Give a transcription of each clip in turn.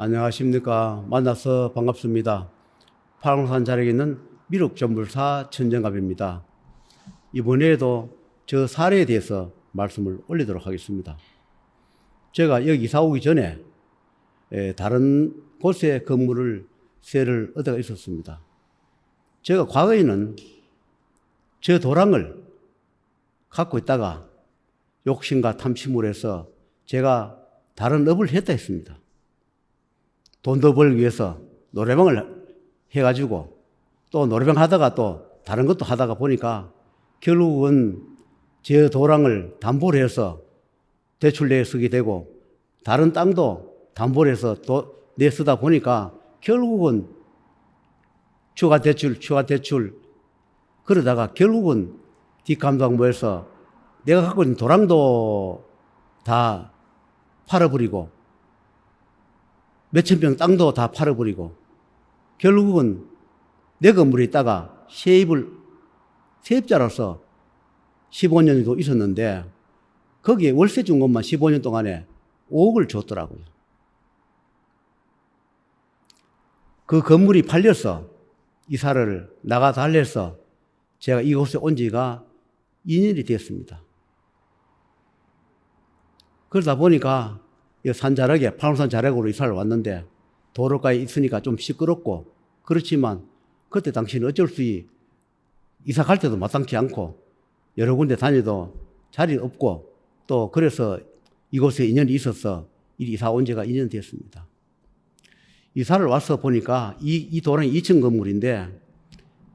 안녕하십니까. 만나서 반갑습니다. 팔공산 자락에 있는 미륵전불사 천정갑입니다. 이번에도 저 사례에 대해서 말씀을 올리도록 하겠습니다. 제가 여기 이사 오기 전에 다른 곳에 건물을 세를 얻어가 있었습니다. 제가 과거에는 저 도랑을 갖고 있다가 욕심과 탐심으로 해서 제가 다른 업을 했다 했습니다. 돈 더 벌기 위해서 노래방을 해가지고 또 노래방 하다가 또 다른 것도 하다가 보니까 결국은 제 도랑을 담보로 해서 대출 내 쓰게 되고 다른 땅도 담보로 해서 내 쓰다 보니까 결국은 추가 대출 그러다가 결국은 뒷감당부에서 내가 갖고 있는 도랑도 다 팔아버리고 몇천 평 땅도 다 팔아버리고 결국은 내 건물에 있다가 세입자로서 15년 정도 있었는데 거기에 월세 준 것만 15년 동안에 5억을 줬더라고요. 그 건물이 팔려서 이사를 나가 달래서 제가 이곳에 온 지가 2년이 되었습니다. 그러다 보니까 산자락에 팔공산 자락으로 이사를 왔는데 도로가에 있으니까 좀 시끄럽고 그렇지만 그때 당시는 어쩔 수 없이 이사 갈 때도 마땅치 않고 여러 군데 다녀도 자리 없고 또 그래서 이곳에 인연이 있어서 이사 온 지가 2년 되었습니다. 이사를 와서 보니까 이 도랑이 2층 건물인데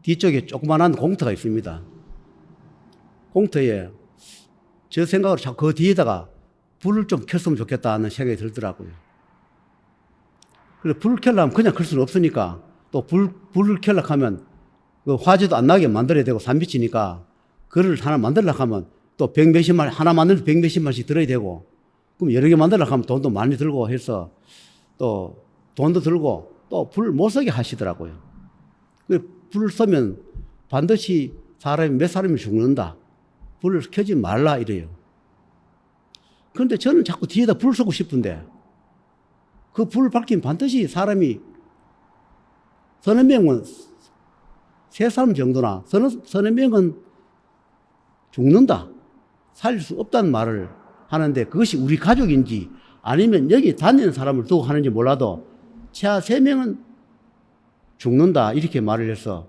뒤쪽에 조그만한 공터가 있습니다. 공터에 저 생각으로 자꾸 그 뒤에다가 불을 좀 켰으면 좋겠다는 생각이 들더라고요. 그래서 불을 켜려면 그냥 켤 수는 없으니까 또 불을 켜려고 하면 그 화재도 안 나게 만들어야 되고 산비치니까 그걸 하나 만들려고 하면 또 하나 만들면 100몇십만씩 들어야 되고 그럼 여러 개 만들려고 하면 돈도 많이 들고 해서 또 돈도 들고 또 불 못 쓰게 하시더라고요. 불을 쓰면 반드시 몇 사람이 죽는다. 불을 켜지 말라 이래요. 그런데 저는 자꾸 뒤에다 불을 쏘고 싶은데 그 불을 밝히면 반드시 사람이 서너 명은 세 사람 정도나 서너 명은 죽는다. 살릴 수 없다는 말을 하는데 그것이 우리 가족인지 아니면 여기 다니는 사람을 두고 하는지 몰라도 최하 3명은 죽는다 이렇게 말을 해서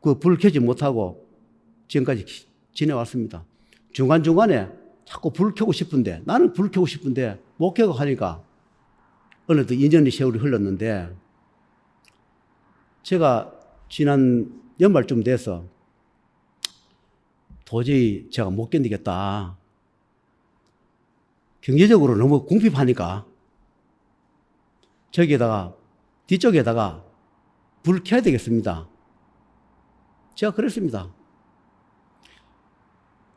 그 불을 켜지 못하고 지금까지 지내왔습니다. 중간중간에 자꾸 불을 켜고 싶은데 나는 불을 켜고 싶은데 못 켜고 하니까 어느덧 2년의 세월이 흘렀는데 제가 지난 연말쯤 돼서 도저히 제가 못 견디겠다. 경제적으로 너무 궁핍하니까 뒤쪽에다가 불을 켜야 되겠습니다. 제가 그랬습니다.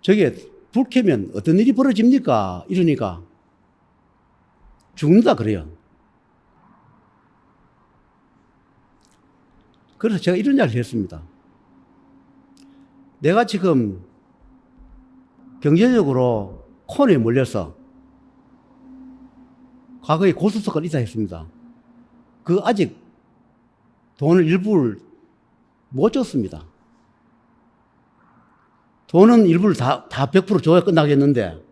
저게 불 켜면 어떤 일이 벌어집니까? 이러니까 죽는다 그래요. 그래서 제가 이런 이야기를 했습니다. 내가 지금 경제적으로 콘에 몰려서 과거에 고수석을 이사했습니다. 그 아직 돈을 일부를 못 줬습니다. 돈은 일부를 다 100% 줘야 끝나겠는데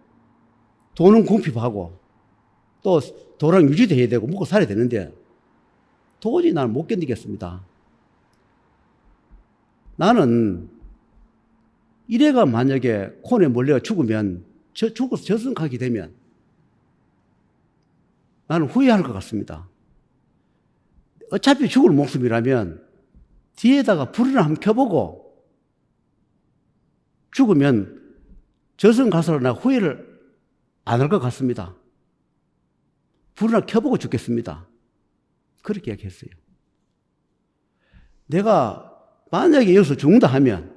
돈은 궁핍하고 또 도랑 유지도 해야 되고 먹고 살아야 되는데 도저히 나는 못 견디겠습니다. 나는 이래가 만약에 콘에 몰려 죽으면 죽어서 저승가게 되면 나는 후회할 것 같습니다. 어차피 죽을 목숨이라면 뒤에다가 불을 한번 켜보고 죽으면 저승 가서 나 후회를 안 할 것 같습니다. 불을 하나 켜보고 죽겠습니다. 그렇게 이야기했어요. 내가 만약에 여기서 죽는다 하면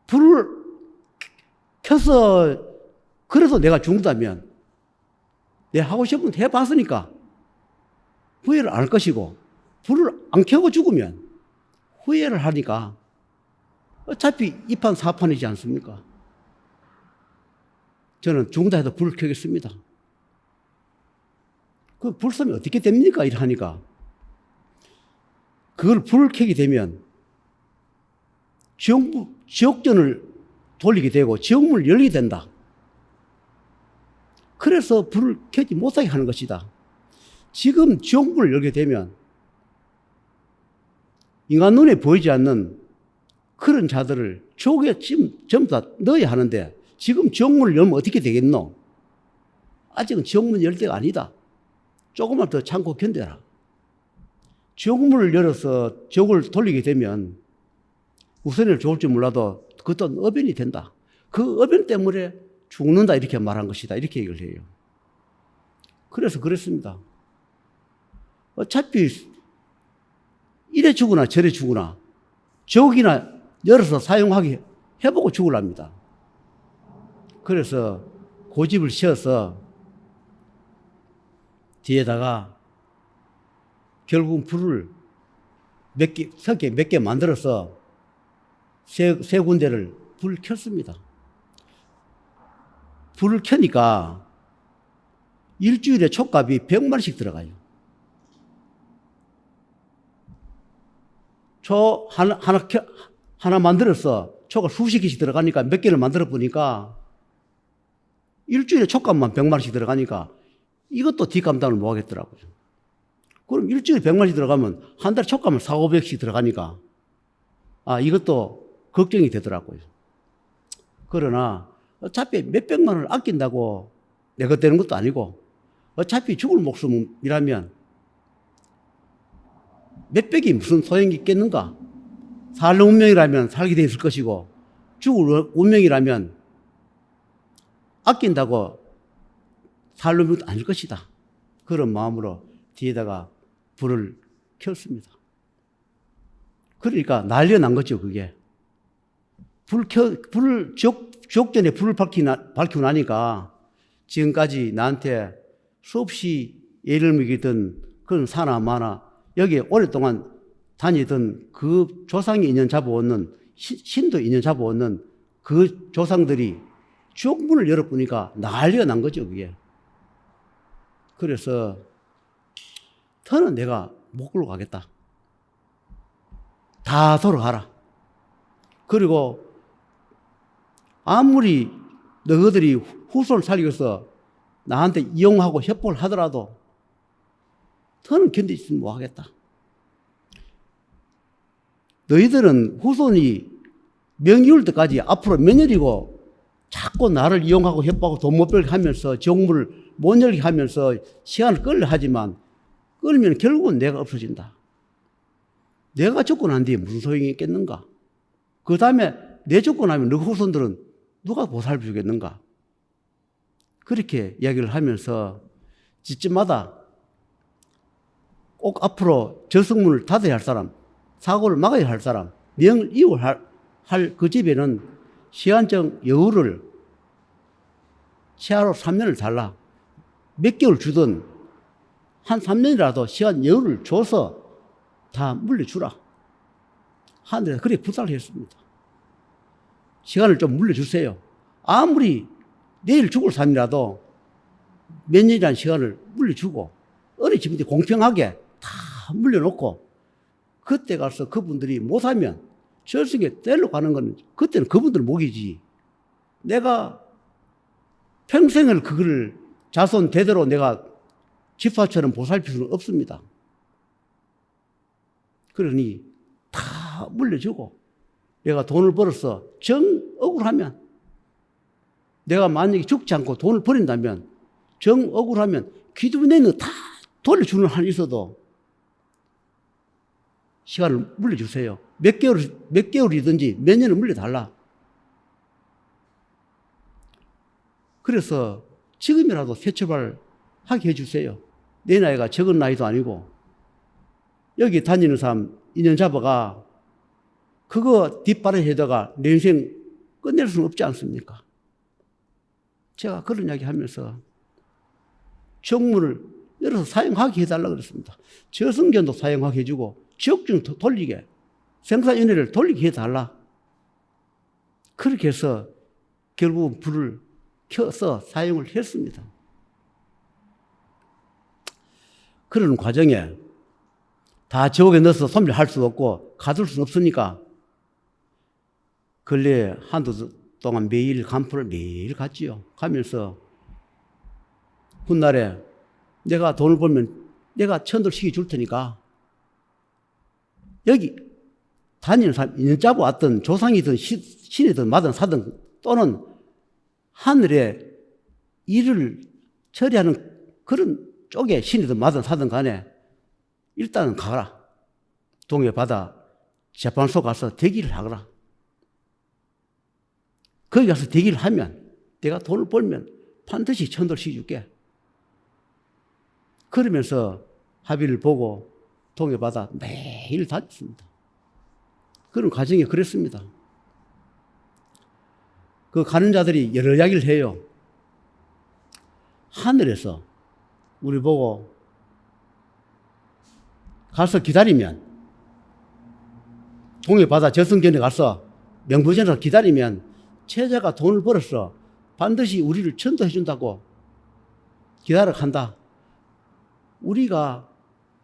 불을 켜서 그래도 내가 죽는다면 내가 하고 싶은 거 해봤으니까 후회를 안 할 것이고 불을 안 켜고 죽으면 후회를 하니까 어차피 2판 4판이지 않습니까? 저는 죽는다 해도 불을 켜겠습니다. 그 불 쏘면 어떻게 됩니까? 이렇게 하니까. 그걸 불을 켜게 되면 지옥전을 돌리게 되고 지옥문을 열게 된다. 그래서 불을 켜지 못하게 하는 것이다. 지금 지옥문을 열게 되면 인간 눈에 보이지 않는 그런 자들을 지옥에 전부 다 넣어야 하는데 지금 지옥문을 열면 어떻게 되겠노? 아직은 지옥문 열 때가 아니다. 조금만 더 참고 견뎌라. 지옥문을 열어서 지옥을 돌리게 되면 우선을 좋을지 몰라도 그것도 어변이 된다. 그 어변 때문에 죽는다 이렇게 말한 것이다. 이렇게 얘기를 해요. 그래서 그랬습니다. 어차피 이래 죽으나 저래 죽으나 지옥이나 열어서 사용하게 해보고 죽으랍니다. 그래서 고집을 씌워서 뒤에다가 결국 불을 몇 개 만들어서 세 군데를 불을 켰습니다. 불을 켜니까 일주일에 촉값이 100만원씩 들어가요. 초 하나 만들어서 초가 수십 개씩 들어가니까 몇 개를 만들어 보니까 일주일에 촉값만 100만원씩 들어가니까 이것도 뒷감당을 못 하겠더라고요. 그럼 일주일에 100만원씩 들어가면 한 달에 촉값은 400~500씩 들어가니까 이것도 걱정이 되더라고요. 그러나 어차피 몇백만원을 아낀다고 내가 되는 것도 아니고 어차피 죽을 목숨이라면 몇백이 무슨 소용이 있겠는가? 살 운명이라면 살게 돼 있을 것이고 죽을 운명이라면 아낀다고 살 운명도 아닐 것이다. 그런 마음으로 뒤에다가 불을 켰습니다. 그러니까 난리가 난 거죠, 그게. 지옥전에 불을 밝히고 나니까 지금까지 나한테 수없이 예를 먹이던 그런 사나 마나 여기에 오랫동안 다니던 그 조상이 인연 잡아오는 신도 인연 잡아오는 그 조상들이 지옥문을 열어보니까 난리가 난 거죠, 그게. 그래서 더는 내가 못 끌고 가겠다. 다 돌아가라. 그리고 아무리 너희들이 후손을 살리기 위해서 나한테 이용하고 협박을 하더라도 더는 견디지 못하겠다. 너희들은 후손이 명기올 때까지 앞으로 몇 년이고 자꾸 나를 이용하고 협박하고 돈 못 벌게 하면서 지옥문을 못 열게 하면서 시간을 끌려 하지만 끌면 결국은 내가 없어진다. 내가 죽고 난 뒤에 무슨 소용이 있겠는가? 그 다음에 내 죽고 나면 너 후손들은 누가 보살펴 주겠는가? 그렇게 이야기를 하면서 지쯤마다 꼭 앞으로 저승문을 닫아야 할 사람, 사고를 막아야 할 사람, 명을 이어야 할 그 집에는 시한적 여우를 시하로 3년을 달라. 몇 개월 주든 한 3년이라도 시한 여우를 줘서 다 물려주라. 하늘에서 그렇게 부탁을 했습니다. 시간을 좀 물려주세요. 아무리 내일 죽을 삶이라도 몇 년이라는 시간을 물려주고 어느 집인데 공평하게 다 물려놓고 그때 가서 그분들이 못하면 저승에 데리러 가는 건 그때는 그분들 목이지. 내가 평생을 그걸 자손 대대로 내가 집사처럼 보살필 수는 없습니다. 그러니 다 물려주고 내가 돈을 벌어서 정 억울하면 내가 만약에 죽지 않고 돈을 버린다면 정 억울하면 기도 내는 다 돌려주는 한이 있어도 시간을 물려주세요. 몇 개월이든지 몇 년을 물려달라. 그래서 지금이라도 새 출발하게 해주세요. 내 나이가 적은 나이도 아니고 여기 다니는 사람 인연 잡아가 그거 뒷바라지에다가 내 인생 끝낼 수는 없지 않습니까? 제가 그런 이야기 하면서 정문을 열어서 사용하게 해달라고 그랬습니다. 저승견도 사용하게 해주고 지옥중 돌리게 생사연애를 돌리게 해달라. 그렇게 해서 결국 불을 켜서 사용을 했습니다. 그런 과정에 다 지옥에 넣어서 섭리할 수 없고 가둘 수 없으니까 근래 한두 동안 매일 간포를 매일 갔지요. 가면서 훗날에 내가 돈을 벌면 내가 천도를 시켜줄 테니까 여기 다니는 사람, 인연 잡아왔던 조상이든 신이든 마든 사든 또는 하늘에 일을 처리하는 그런 쪽에 신이든 마든 사든 간에 일단은 가라. 동해 바다 재판소 가서 대기를 하거라. 거기 가서 대기를 하면 내가 돈을 벌면 반드시 천도를 시켜줄게. 그러면서 합의를 보고 동해 바다 매일 다녔습니다. 그런 과정이 그랬습니다. 그 가는 자들이 여러 이야기를 해요. 하늘에서 우리 보고 가서 기다리면 동해 바다 저승전에 가서 명부전에서 기다리면 제자가 돈을 벌어서 반드시 우리를 천도해 준다고 기다려 간다. 우리가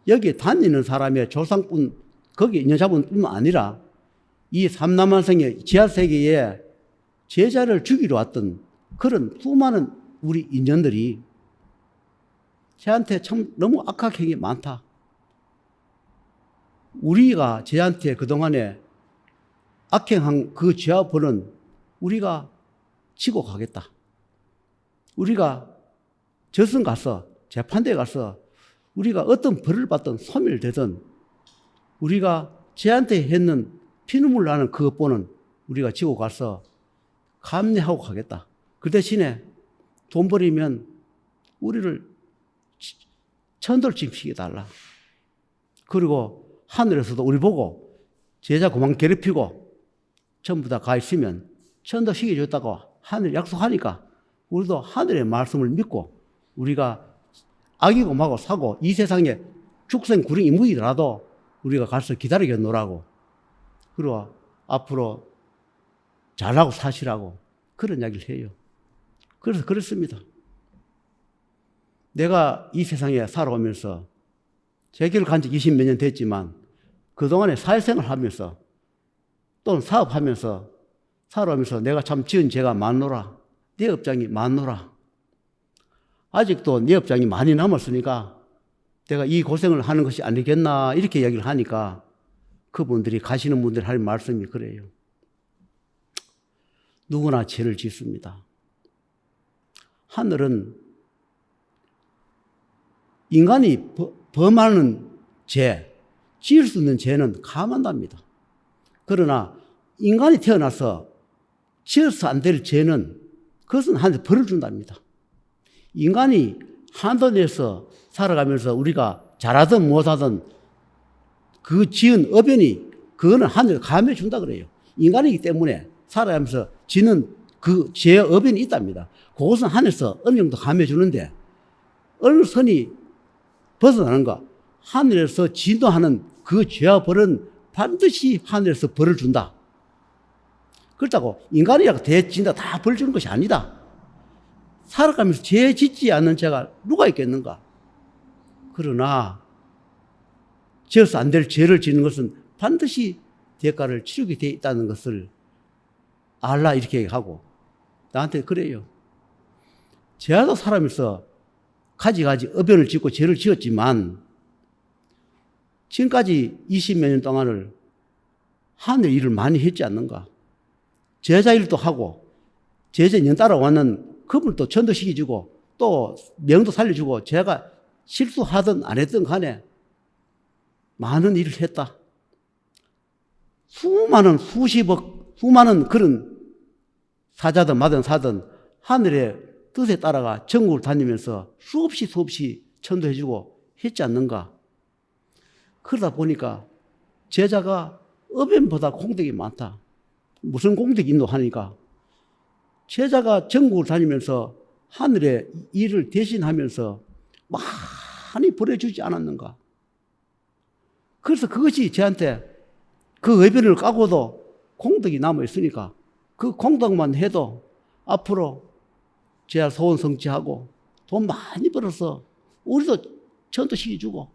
여기 다니는 사람의 조상뿐 거기 인연 잡은 뿐만 아니라 이 삼남한성의 지하세계에 제자를 죽이러 왔던 그런 수많은 우리 인연들이 쟤한테 참 너무 악한 행위 많다. 우리가 쟤한테 그동안에 악행한 그 죄와 벌은 우리가 치고 가겠다. 우리가 저승 가서 재판대에 가서 우리가 어떤 벌을 받든 소멸되든 우리가 쟤한테 했는 피눈물 나는 그것보는 우리가 지고 가서 감내하고 가겠다. 그 대신에 돈 버리면 우리를 천도를 시켜달라. 그리고 하늘에서도 우리 보고 제자 그만 괴롭히고 전부 다 가 있으면 천도 시켜줬다고 하늘 약속하니까 우리도 하늘의 말씀을 믿고 우리가 악이고 마고 사고 이 세상에 축생 구령 인물이더라도 우리가 가서 기다리게 놓으라고 그리고 앞으로 잘하고 사시라고 그런 이야기를 해요. 그래서 그렇습니다. 내가 이 세상에 살아오면서 재기를 간 지 20몇 년 됐지만 그동안에 사회생활 하면서 또는 사업하면서 살아오면서 내가 참 지은 죄가 많노라. 내 업장이 많노라. 아직도 내 업장이 많이 남았으니까 내가 이 고생을 하는 것이 아니겠나 이렇게 이야기를 하니까 그분들이 가시는 분들이 할 말씀이 그래요. 누구나 죄를 짓습니다. 하늘은 인간이 범하는 죄, 지을 수 있는 죄는 감한답니다. 그러나 인간이 태어나서 지어서 안 될 죄는 그것은 하늘에서 벌을 준답니다. 인간이 한도 내에서 살아가면서 우리가 잘하든 못하든 그 지은 어변이 그거는 하늘에서 감해 준다 그래요. 인간이기 때문에 살아가면서 지는 그 죄의 어변이 있답니다. 그것은 하늘에서 어느 정도 감해 주는데 어느 선이 벗어나는가? 하늘에서 진노하는 그 죄와 벌은 반드시 하늘에서 벌을 준다. 그렇다고 인간이라고 대진다 다 벌 주는 것이 아니다. 살아가면서 죄 짓지 않는 자가 누가 있겠는가? 그러나 지어서 안 될 죄를 짓는 것은 반드시 대가를 치르게 되어 있다는 것을 알라 이렇게 하고 나한테 그래요. 제가 살아면서 가지가지 어변을 짓고 죄를 지었지만 지금까지 20몇 년 동안을 하늘 일을 많이 했지 않는가? 제자 일도 하고 제자 년 따라왔는 그분도 전도시켜주고 또 명도 살려주고 제가 실수하든 안 했든 간에 많은 일을 했다. 수많은 수십억 수많은 그런 사자든 마든 사든 하늘의 뜻에 따라가 전국을 다니면서 수없이 전도해주고 했지 않는가? 그러다 보니까 제자가 어변보다 공덕이 많다. 무슨 공덕이 있노 하니까 제자가 전국을 다니면서 하늘의 일을 대신하면서 많이 보내주지 않았는가? 그래서 그것이 저한테 그 어변을 까고도 공덕이 남아있으니까 그 공덕만 해도 앞으로 제가 소원 성취하고 돈 많이 벌어서 우리도 천도시키 주고,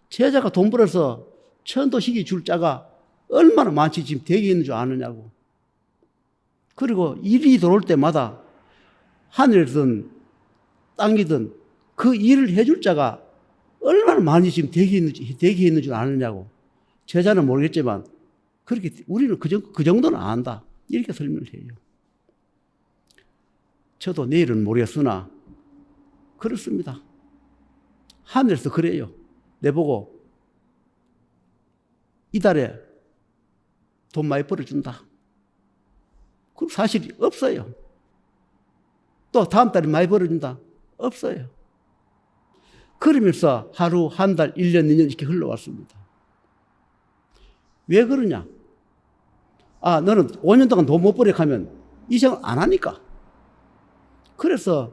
제자가 돈 벌어서 천도시키 줄 자가 얼마나 많지 지금 대기에 있는 줄 아느냐고. 그리고 일이 들어올 때마다 하늘이든 땅이든 그 일을 해줄 자가 얼마나 많이 지금 대기에 있는 줄 아느냐고. 제자는 모르겠지만 그렇게 우리는 그 정도는 안다. 이렇게 설명을 해요. 저도 내일은 모르겠으나 그렇습니다. 하늘에서 그래요. 내보고 이달에 돈 많이 벌어준다. 그 사실이 없어요. 또 다음 달에 많이 벌어준다. 없어요. 그러면서 하루, 한 달, 1년, 2년 이렇게 흘러왔습니다. 왜 그러냐? 아, 너는 5년 동안 돈 못 벌게 하면 이 생각 안 하니까. 그래서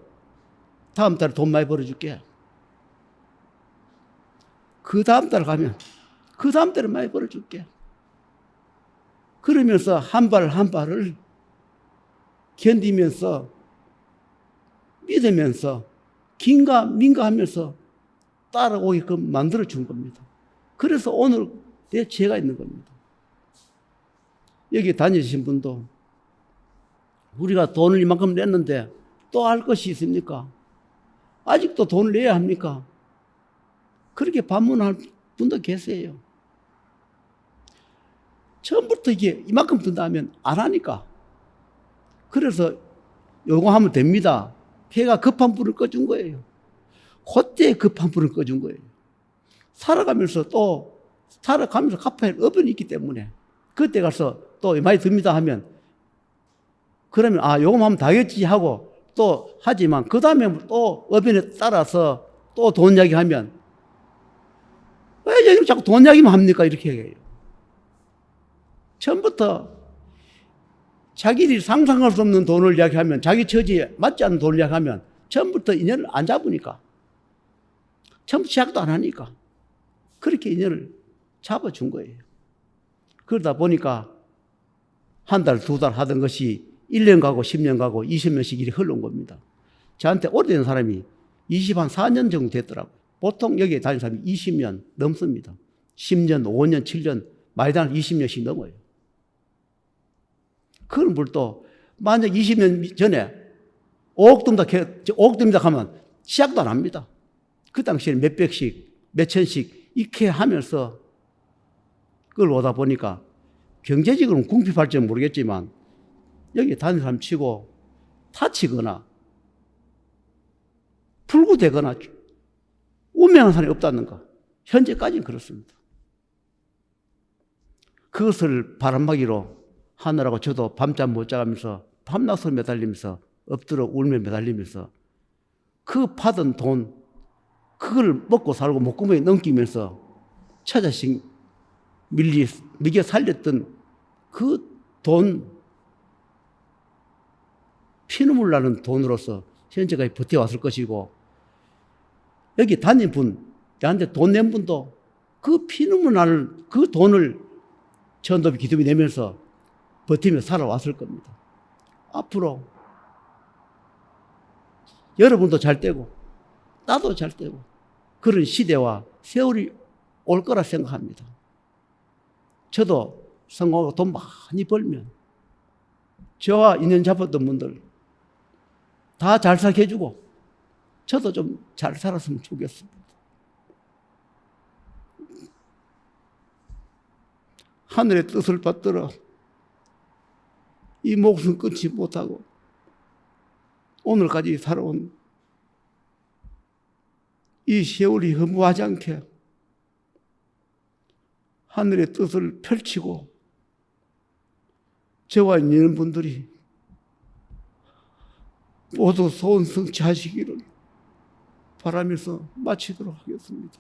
다음 달에 돈 많이 벌어줄게. 그 다음 달 가면 그 다음 달에 많이 벌어줄게. 그러면서 한 발 한 발을 견디면서 믿으면서 긴가 민가 하면서 따라오게끔 만들어준 겁니다. 그래서 오늘 내 죄가 있는 겁니다. 여기 다니신 분도 우리가 돈을 이만큼 냈는데 또 할 것이 있습니까? 아직도 돈을 내야 합니까? 그렇게 반문할 분도 계세요. 처음부터 이게 이만큼 든다 하면 안 하니까. 그래서 요구하면 됩니다. 걔가 급한 불을 꺼준 거예요. 그때 급한 불을 꺼준 거예요. 살아가면서 갚아야 할 업이 있기 때문에 그때 가서 또 많이 듭니다 하면 그러면 요금하면 다겠지 하고 또 하지만 그 다음에 또 업인에 따라서 또 돈 이야기하면 왜 여기는 자꾸 돈 이야기만 합니까? 이렇게 해요. 처음부터 자기들이 상상할 수 없는 돈을 이야기하면 자기 처지에 맞지 않는 돈을 이야기하면 처음부터 인연을 안 잡으니까 처음부터 시작도 안 하니까 그렇게 인연을 잡아준 거예요. 그러다 보니까 한 달, 두 달 하던 것이 1년 가고 10년 가고 20년씩 일이 흘러온 겁니다. 저한테 오래된 사람이 24년 정도 됐더라고요. 보통 여기에 다니는 사람이 20년 넘습니다. 10년, 5년, 7년, 많이 다니면 20년씩 넘어요. 그런 분도 만약 20년 전에 5억 듭니다 하면 시작도 안 합니다. 그 당시에는 몇백씩, 몇천씩 이렇게 하면서 그걸 오다 보니까 경제적으로는 궁핍할지는 모르겠지만 여기 다니는 사람 치고 다치거나 불구되거나 운명한 사람이 없다는 거. 현재까지는 그렇습니다. 그것을 바람막이로 하느라고 저도 밤잠 못 자가면서 밤낮으로 매달리면서 엎드려 울며 매달리면서 그 받은 돈 그걸 먹고 살고 목구멍에 넘기면서 처자식 먹여 살렸던 그 돈 피눈물 나는 돈으로서 현재까지 버텨왔을 것이고 여기 다닌 분, 나한테 돈 낸 분도 그 피눈물 나는 그 돈을 천도비 기도비 내면서 버티며 살아왔을 겁니다. 앞으로 여러분도 잘 되고 나도 잘 되고 그런 시대와 세월이 올 거라 생각합니다. 저도 성공하고 돈 많이 벌면 저와 인연 잡았던 분들 다 잘 살게 해주고 저도 좀 잘 살았으면 좋겠습니다. 하늘의 뜻을 받들어 이 목숨 끊지 못하고 오늘까지 살아온 이 세월이 허무하지 않게 하늘의 뜻을 펼치고 저와 있는 분들이 모두 소원 성취하시기를 바라면서 마치도록 하겠습니다.